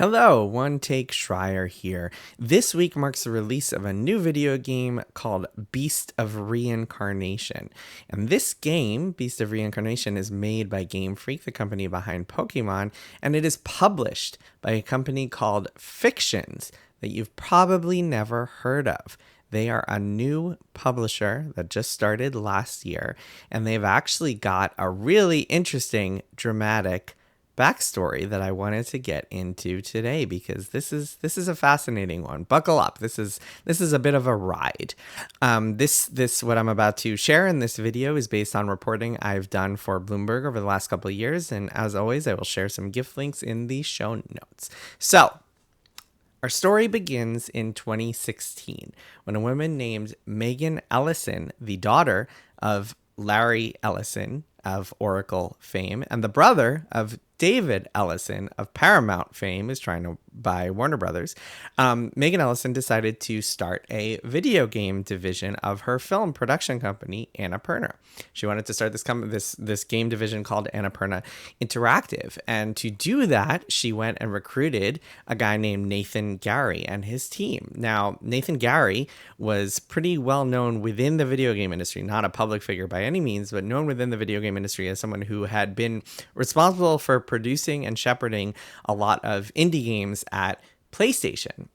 Hello, One Take Schreier here. This week marks the release of a new video game called Beast of Reincarnation. And this game, Beast of Reincarnation, is made by Game Freak, the company behind Pokemon, and it is published by a company called Fictions that you've probably never heard of. They are a new publisher that just started last year, and they've actually got a really interesting, dramatic backstory that I wanted to get into today because this is a fascinating one. Buckle up. This is a bit of a ride. This what I'm about to share in this video is based on reporting I've done for Bloomberg over the last couple of years, and as always, I will share some gift links in the show notes. So, our story begins in 2016 when a woman named Megan Ellison, the daughter of Larry Ellison of Oracle fame and the brother of David Ellison of Paramount fame, is trying to buy Warner Brothers. Megan Ellison decided to start a video game division of her film production company, Annapurna. She wanted to start this game division called Annapurna Interactive. And to do that, she went and recruited a guy named Nathan Gary and his team. Now, Nathan Gary was pretty well known within the video game industry, not a public figure by any means, but known within the video game industry as someone who had been responsible for producing and shepherding a lot of indie games at PlayStation.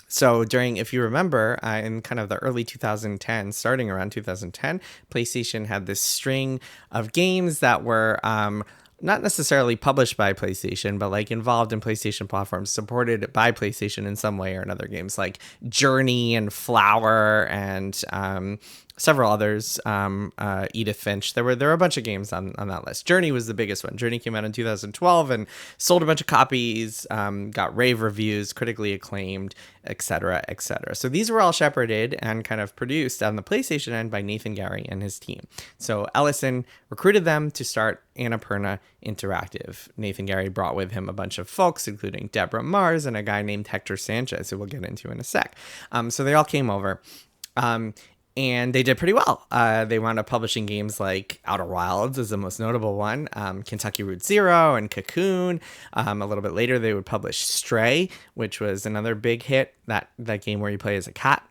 So if you remember, in kind of the early 2010s, starting around 2010, PlayStation had this string of games that were not necessarily published by PlayStation, but like involved in PlayStation platforms, supported by PlayStation in some way or another. Games like Journey and Flower and several others, Edith Finch. There were a bunch of games on that list. Journey was the biggest one. Journey came out in 2012 and sold a bunch of copies, got rave reviews, critically acclaimed, etc., etc. So these were all shepherded and kind of produced on the PlayStation end by Nathan Gary and his team. So Ellison recruited them to start Annapurna Interactive. Nathan Gary brought with him a bunch of folks, including Deborah Mars and a guy named Hector Sanchez, who we'll get into in a sec. So they all came over. And they did pretty well. They wound up publishing games like Outer Wilds is the most notable one, Kentucky Route Zero and Cocoon. A little bit later, they would publish Stray, which was another big hit, that game where you play as a cat.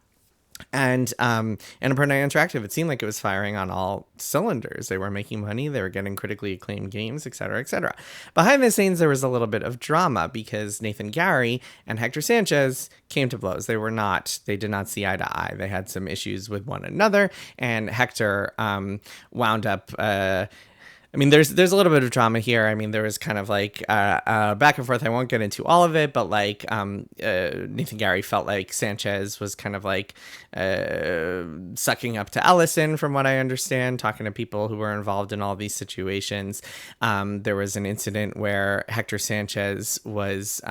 And Annapurna Interactive, it seemed like it was firing on all cylinders. They were making money, they were getting critically acclaimed games, etc., etc. Behind the scenes, there was a little bit of drama because Nathan Gary and Hector Sanchez came to blows. They did not see eye to eye. They had some issues with one another, and Hector wound up there's a little bit of drama here. I mean, there was kind of like back and forth. I won't get into all of it, but like Nathan Gary felt like Sanchez was kind of like sucking up to Ellison, from what I understand, talking to people who were involved in all these situations. There was an incident where Hector Sanchez was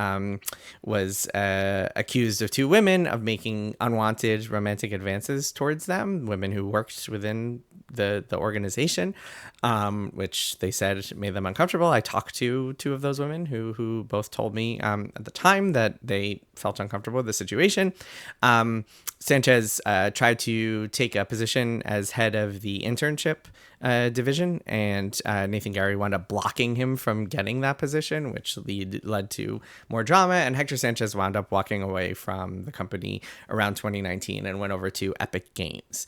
accused of two women of making unwanted romantic advances towards them, women who worked within the organization, which they said made them uncomfortable. I talked to two of those women who both told me at the time that they felt uncomfortable with the situation. Sanchez tried to take a position as head of the internship division, and Nathan Gary wound up blocking him from getting that position, which led to more drama, and Hector Sanchez wound up walking away from the company around 2019 and went over to Epic Games.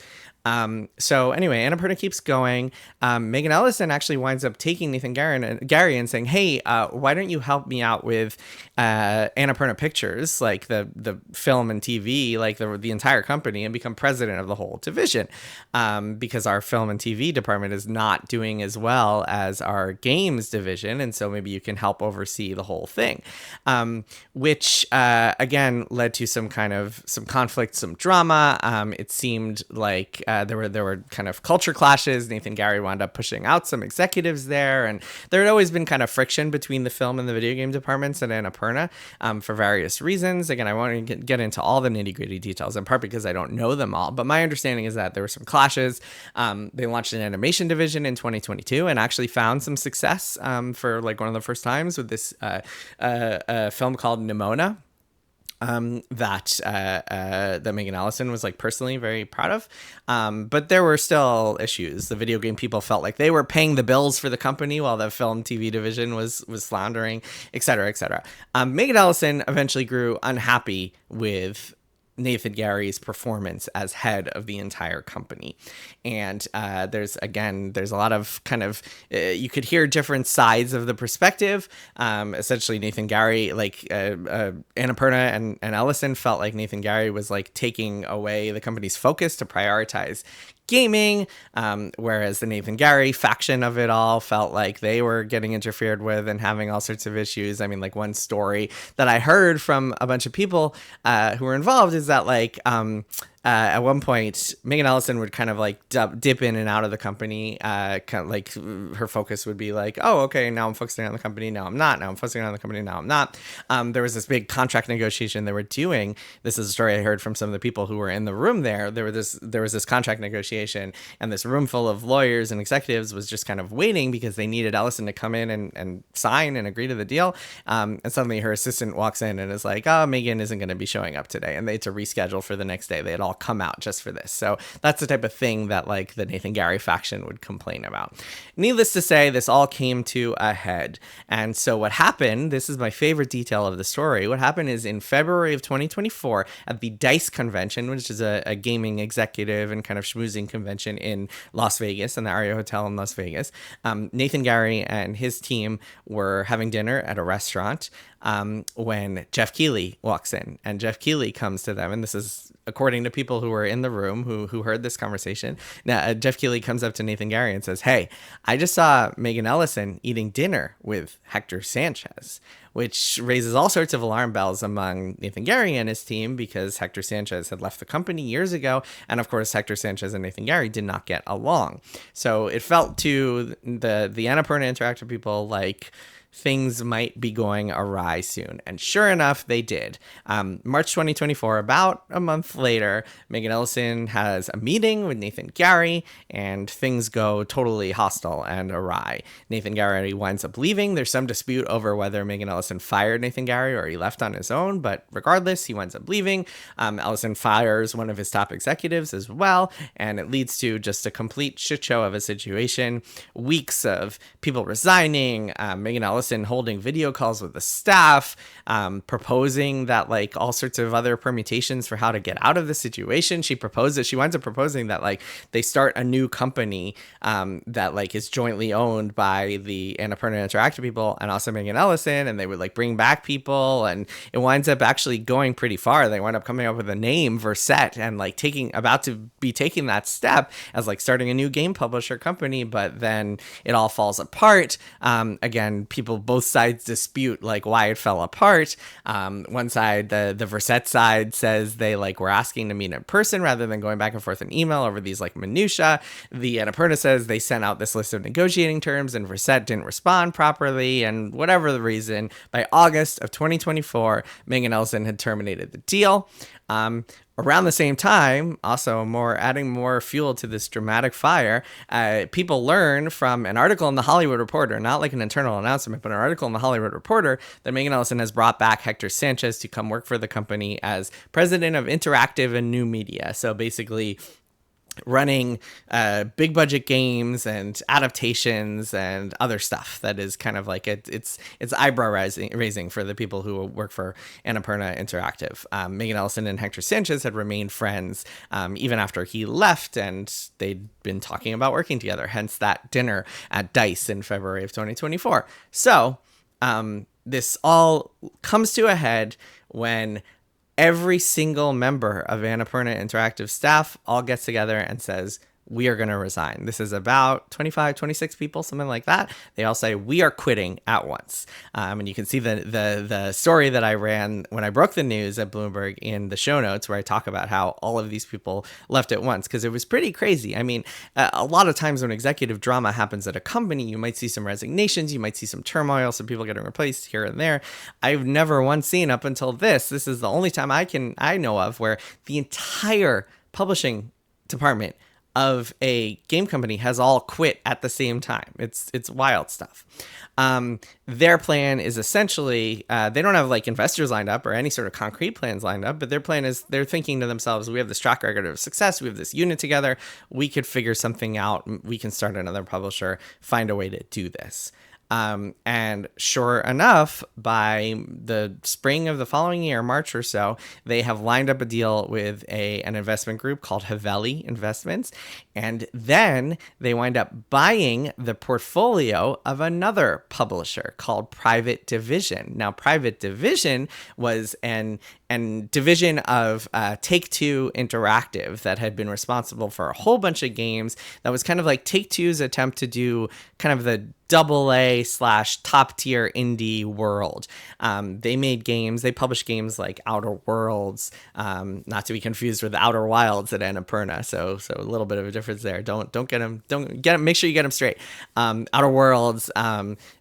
So anyway, Annapurna keeps going. Megan Ellison actually winds up taking Nathan Gary and saying, hey, why don't you help me out with Annapurna Pictures, like the film and TV, like the entire company, and become president of the whole division, because our film and TV department is not doing as well as our games division, and so maybe you can help oversee the whole thing, which again led to some conflict, some drama. It seemed like there were kind of culture clashes. Nathan Gary wound up pushing out some executives there, and there had always been kind of friction between the film and the video game departments at Annapurna for various reasons. Again, I won't get into all the nitty-gritty details, in part because I don't know them all, but my understanding is that there were some clashes. They launched an animation division in 2022 and actually found some success for like one of the first times with this film called Nimona. that Megan Allison was like personally very proud of. But there were still issues. The video game people felt like they were paying the bills for the company while the film TV division was floundering, et cetera, et cetera. Megan Allison eventually grew unhappy with Nathan Gary's performance as head of the entire company. And there's a lot of kind of, you could hear different sides of the perspective. Essentially, Nathan Gary, like Annapurna and Ellison felt like Nathan Gary was like taking away the company's focus to prioritize gaming, whereas the Nathan Gary faction of it all felt like they were getting interfered with and having all sorts of issues. I mean, like one story that I heard from a bunch of people who were involved is that like at one point, Megan Ellison would kind of like dip in and out of the company. Kind of like her focus would be like, oh, okay, now I'm focusing on the company. Now I'm not. Now I'm focusing on the company. Now I'm not. There was this big contract negotiation they were doing. This is a story I heard from some of the people who were in the room there. There was this contract negotiation, and this room full of lawyers and executives was just kind of waiting because they needed Ellison to come in and sign and agree to the deal. And suddenly her assistant walks in and is like, oh, Megan isn't going to be showing up today. And they had to reschedule for the next day. They had all come out just for this. So that's the type of thing that like the Nathan Gary faction would complain about. Needless to say, this all came to a head. And so what happened, this is my favorite detail of the story. What happened is in February of 2024 at the DICE convention, which is a gaming executive and kind of schmoozing convention in Las Vegas, in the Aria Hotel in Las Vegas, Nathan Gary and his team were having dinner at a restaurant when Jeff Keighley walks in, and Jeff Keighley comes to them, and this is according to people who were in the room who heard this conversation. Now, Jeff Keighley comes up to Nathan Gary and says, hey, I just saw Megan Ellison eating dinner with Hector Sanchez, which raises all sorts of alarm bells among Nathan Gary and his team because Hector Sanchez had left the company years ago. And of course, Hector Sanchez and Nathan Gary did not get along. So it felt to the Annapurna Interactive people like things might be going awry soon. And sure enough, they did. March 2024, about a month later, Megan Ellison has a meeting with Nathan Gary, and things go totally hostile and awry. Nathan Gary winds up leaving. There's some dispute over whether Megan Ellison fired Nathan Gary or he left on his own, but regardless, he winds up leaving. Ellison fires one of his top executives as well, and it leads to just a complete shit show of a situation. Weeks of people resigning, Megan Ellison holding video calls with the staff, proposing that like all sorts of other permutations for how to get out of the situation. She winds up proposing that like they start a new company that like is jointly owned by the Annapurna Interactive people and also Megan Ellison, and they would like bring back people, and it winds up actually going pretty far. They wind up coming up with a name, Verset, and like about to be taking that step as like starting a new game publisher company, but then it all falls apart. Again, both sides dispute like why it fell apart. One side, the Verset side, says they like were asking to meet in person rather than going back and forth in email over these like minutia. The Annapurna says they sent out this list of negotiating terms and Verset didn't respond properly, and whatever the reason, by August of 2024, Megan Ellison had terminated the deal. Around the same time, also adding more fuel to this dramatic fire, people learn from an article in the Hollywood Reporter, not like an internal announcement, but an article in the Hollywood Reporter, that Megan Ellison has brought back Hector Sanchez to come work for the company as president of interactive and new media. So basically running big budget games and adaptations and other stuff that is kind of like it's eyebrow raising for the people who work for Annapurna Interactive. Megan Ellison and Hector Sanchez had remained friends even after he left, and they'd been talking about working together, hence that dinner at DICE in February of 2024. So this all comes to a head when every single member of Annapurna Interactive staff all gets together and says, we are going to resign. This is about 25, 26 people, something like that. They all say, we are quitting at once. And you can see the story that I ran when I broke the news at Bloomberg in the show notes, where I talk about how all of these people left at once, because it was pretty crazy. I mean, a lot of times when executive drama happens at a company, you might see some resignations, you might see some turmoil, some people getting replaced here and there. I've never once seen up until this is the only time I know of where the entire publishing department of a game company has all quit at the same time. It's wild stuff. Their plan is essentially they don't have like investors lined up or any sort of concrete plans lined up, but their plan is they're thinking to themselves, we have this track record of success, we have this unit together, we could figure something out, we can start another publisher, find a way to do this. And sure enough, by the spring of the following year, March or so, they have lined up a deal with an investment group called Haveli Investments. And then they wind up buying the portfolio of another publisher called Private Division. Now, Private Division was an division of Take-Two Interactive that had been responsible for a whole bunch of games. That was kind of like Take-Two's attempt to do kind of the AA/top tier indie world. They made games. They published games like Outer Worlds, not to be confused with Outer Wilds at Annapurna. So a little bit of a difference there. Don't get them. Make sure you get them straight. Outer Worlds.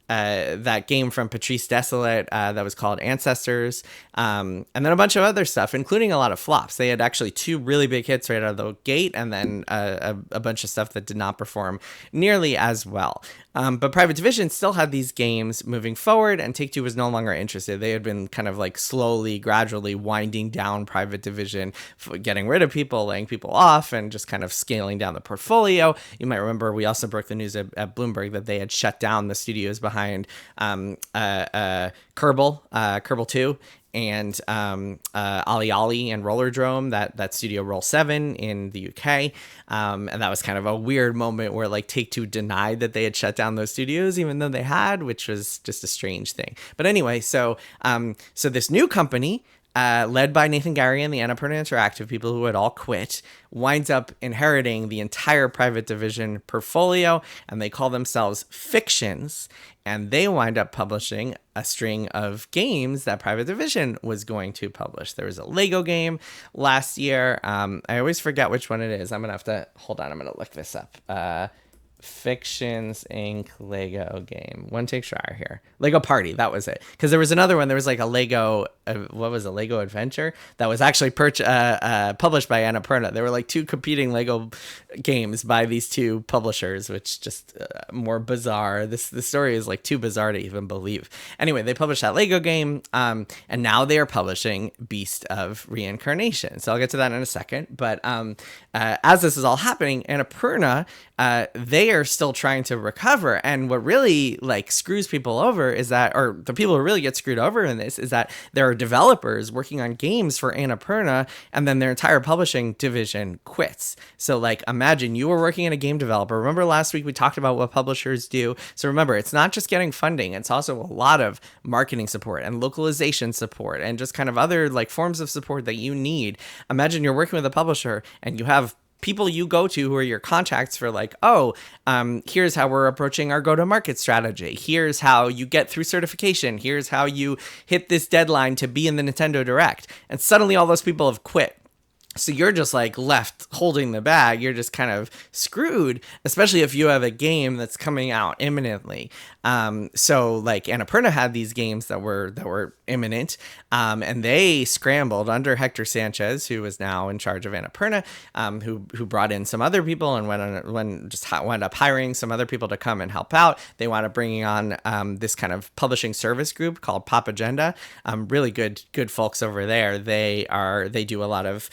That game from Patrice Desolate that was called Ancestors, and then a bunch of other stuff, including a lot of flops. They had actually 2 really big hits right out of the gate, and then a bunch of stuff that did not perform nearly as well. But Private Division still had these games moving forward, and Take-Two was no longer interested. They had been kind of like slowly, gradually winding down Private Division, getting rid of people, laying people off, and just kind of scaling down the portfolio. You might remember we also broke the news at Bloomberg that they had shut down the studios behind Kerbal 2 and Ali Ali and Rollerdrome, that studio Roll 7 in the UK. And that was kind of a weird moment where like Take-Two denied that they had shut down those studios, even though they had, which was just a strange thing. But anyway, so this new company, led by Nathan Gary and the Annapurna Interactive people who had all quit, winds up inheriting the entire Private Division portfolio, and they call themselves Fictions, and they wind up publishing a string of games that Private Division was going to publish. There was a Lego game last year. I always forget which one it is. I'm going to have to, hold on, I'm going to look this up. Fictions Inc. Lego game. One take Schreier here. Lego Party, that was it. Because there was another one. There was like a Lego, Lego Adventure that was actually published by Annapurna. There were like 2 competing Lego games by these 2 publishers, which just more bizarre. The story is like too bizarre to even believe. Anyway, they published that Lego game, and now they are publishing Beast of Reincarnation. So I'll get to that in a second. But as this is all happening, Annapurna, they are still trying to recover. And what really like screws people over is that, or the people who really get screwed over in this, is that there are developers working on games for Annapurna, and then their entire publishing division quits. So like imagine you were working in a game developer. Remember last week we talked about what publishers do. So remember, it's not just getting funding. It's also a lot of marketing support and localization support and just kind of other like forms of support that you need. Imagine you're working with a publisher and you have people you go to who are your contacts for like, here's how we're approaching our go-to-market strategy. Here's how you get through certification. Here's how you hit this deadline to be in the Nintendo Direct. And suddenly all those people have quit. So you're just like left holding the bag. You're just kind of screwed, especially if you have a game that's coming out imminently. So like Annapurna had these games that were imminent, and they scrambled under Hector Sanchez, who is now in charge of Annapurna, who brought in some other people and wound up hiring some other people to come and help out. They wound up bringing on this kind of publishing service group called Pop Agenda. Really good folks over there. They do a lot of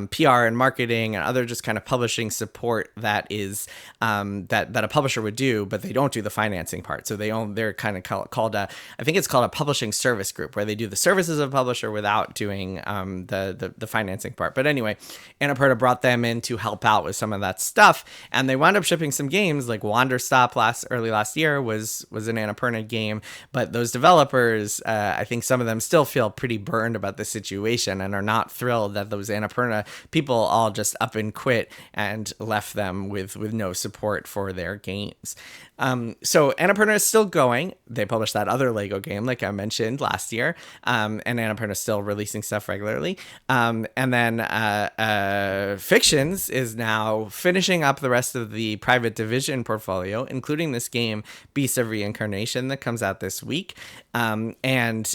PR and marketing and other just kind of publishing support that is that a publisher would do, but they don't do the financing part. So they're kind of called I think it's called a publishing service group, where they do the services of a publisher without doing the financing part. But anyway, Annapurna brought them in to help out with some of that stuff, and they wound up shipping some games like Wander Stop early last year was an Annapurna game, but those developers, I think some of them still feel pretty burned about the situation and are not thrilled that those Annapurna people all just up and quit and left them with no support for their games. So Annapurna is still going. They published that other Lego game, like I mentioned last year, and Annapurna is still releasing stuff regularly. And then Fictions is now finishing up the rest of the Private Division portfolio, including this game, Beast of Reincarnation, that comes out this week, and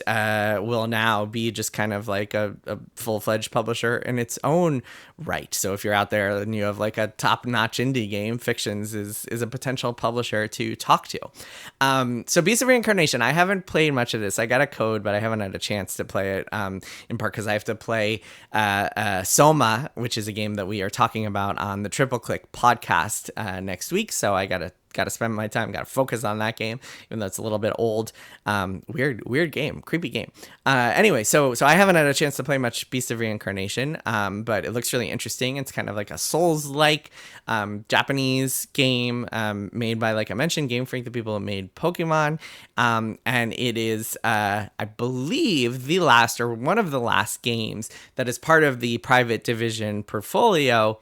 will now be just kind of like a full-fledged publisher in its own own right. So if you're out there and you have like a top-notch indie game, Fictions is a potential publisher to talk to. So Beast of Reincarnation, I haven't played much of this. I got a code, but I haven't had a chance to play it, in part because I have to play Soma, which is a game that we are talking about on the Triple Click podcast next week. So I gotta spend my time, gotta focus on that game, even though it's a little bit old. Weird game, creepy game. Anyway, so I haven't had a chance to play much Beast of Reincarnation, but it looks really interesting. It's kind of like a Souls-like Japanese game made by, like I mentioned, Game Freak, the people who made Pokemon, and it is, I believe, the last or one of the last games that is part of the Private Division portfolio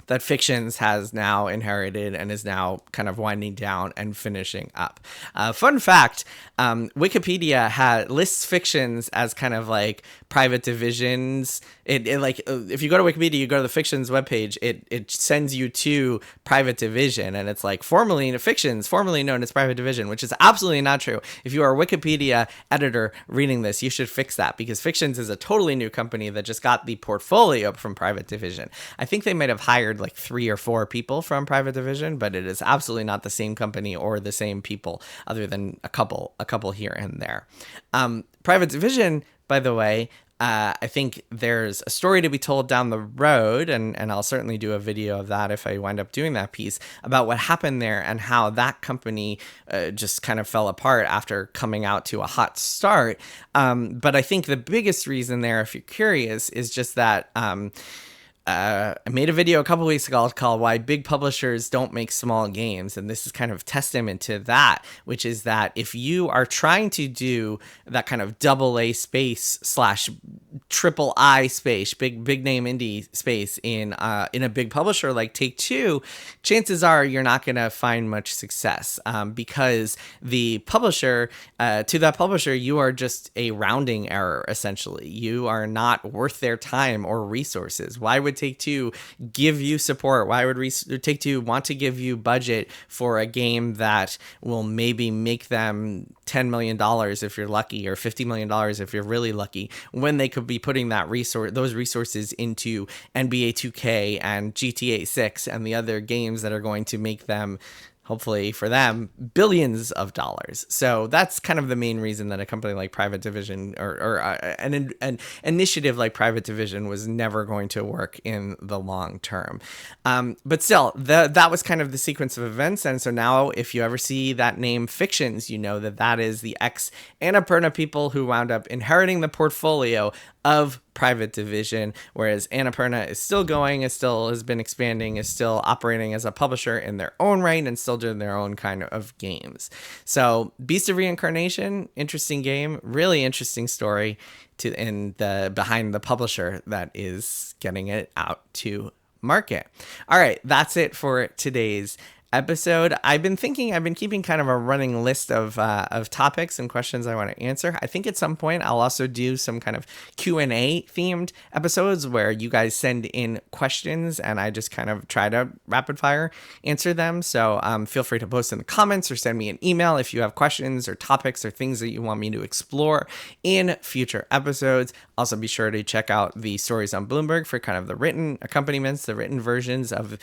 that Fictions has now inherited and is now kind of winding down and finishing up. Fun fact, Wikipedia lists Fictions as kind of like Private Divisions. It like, if you go to Wikipedia, you go to the Fictions webpage, it sends you to Private Division, and it's like formerly Fictions, formerly known as Private Division, which is absolutely not true. If you are a Wikipedia editor reading this, you should fix that, because Fictions is a totally new company that just got the portfolio from Private Division. I think they might have hired like 3 or 4 people from Private Division, but it is absolutely not the same company or the same people, other than a couple here and there. Private Division, by the way, I think there's a story to be told down the road, and I'll certainly do a video of that if I wind up doing that piece, about what happened there and how that company just kind of fell apart after coming out to a hot start. But I think the biggest reason there, if you're curious, is just that I made a video a couple weeks ago called Why Big Publishers Don't Make Small Games. And this is kind of testament to that, which is that if you are trying to do that kind of AA space / triple I space, big name indie space in a big publisher like Take-Two, chances are you're not going to find much success, because the publisher, to that publisher, you are just a rounding error, essentially. You are not worth their time or resources. Why would Take-Two give you support? Why would Take-Two want to give you budget for a game that will maybe make them $10 million if you're lucky, or $50 million if you're really lucky, when they could be putting those resources into NBA 2K and GTA 6 and the other games that are going to make them, hopefully for them, billions of dollars. So that's kind of the main reason that a company like Private Division, or an initiative like Private Division, was never going to work in the long term. But still, that was kind of the sequence of events. And so now if you ever see that name Fictions, you know that is the ex-Annapurna people who wound up inheriting the portfolio of Private Division, whereas Annapurna is still going, has been expanding, is still operating as a publisher in their own right, and still doing their own kind of games. So Beast of Reincarnation, interesting game, really interesting story behind the publisher that is getting it out to market. All right, that's it for today's episode. I've been keeping kind of a running list of topics and questions I want to answer. I think at some point I'll also do some kind of Q&A themed episodes where you guys send in questions and I just kind of try to rapid fire answer them. So feel free to post in the comments or send me an email if you have questions or topics or things that you want me to explore in future episodes. Also, be sure to check out the stories on Bloomberg for kind of the written accompaniments, the written versions of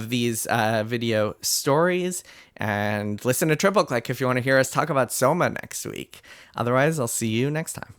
these video stories, and listen to Triple Click if you want to hear us talk about Soma next week. Otherwise, I'll see you next time.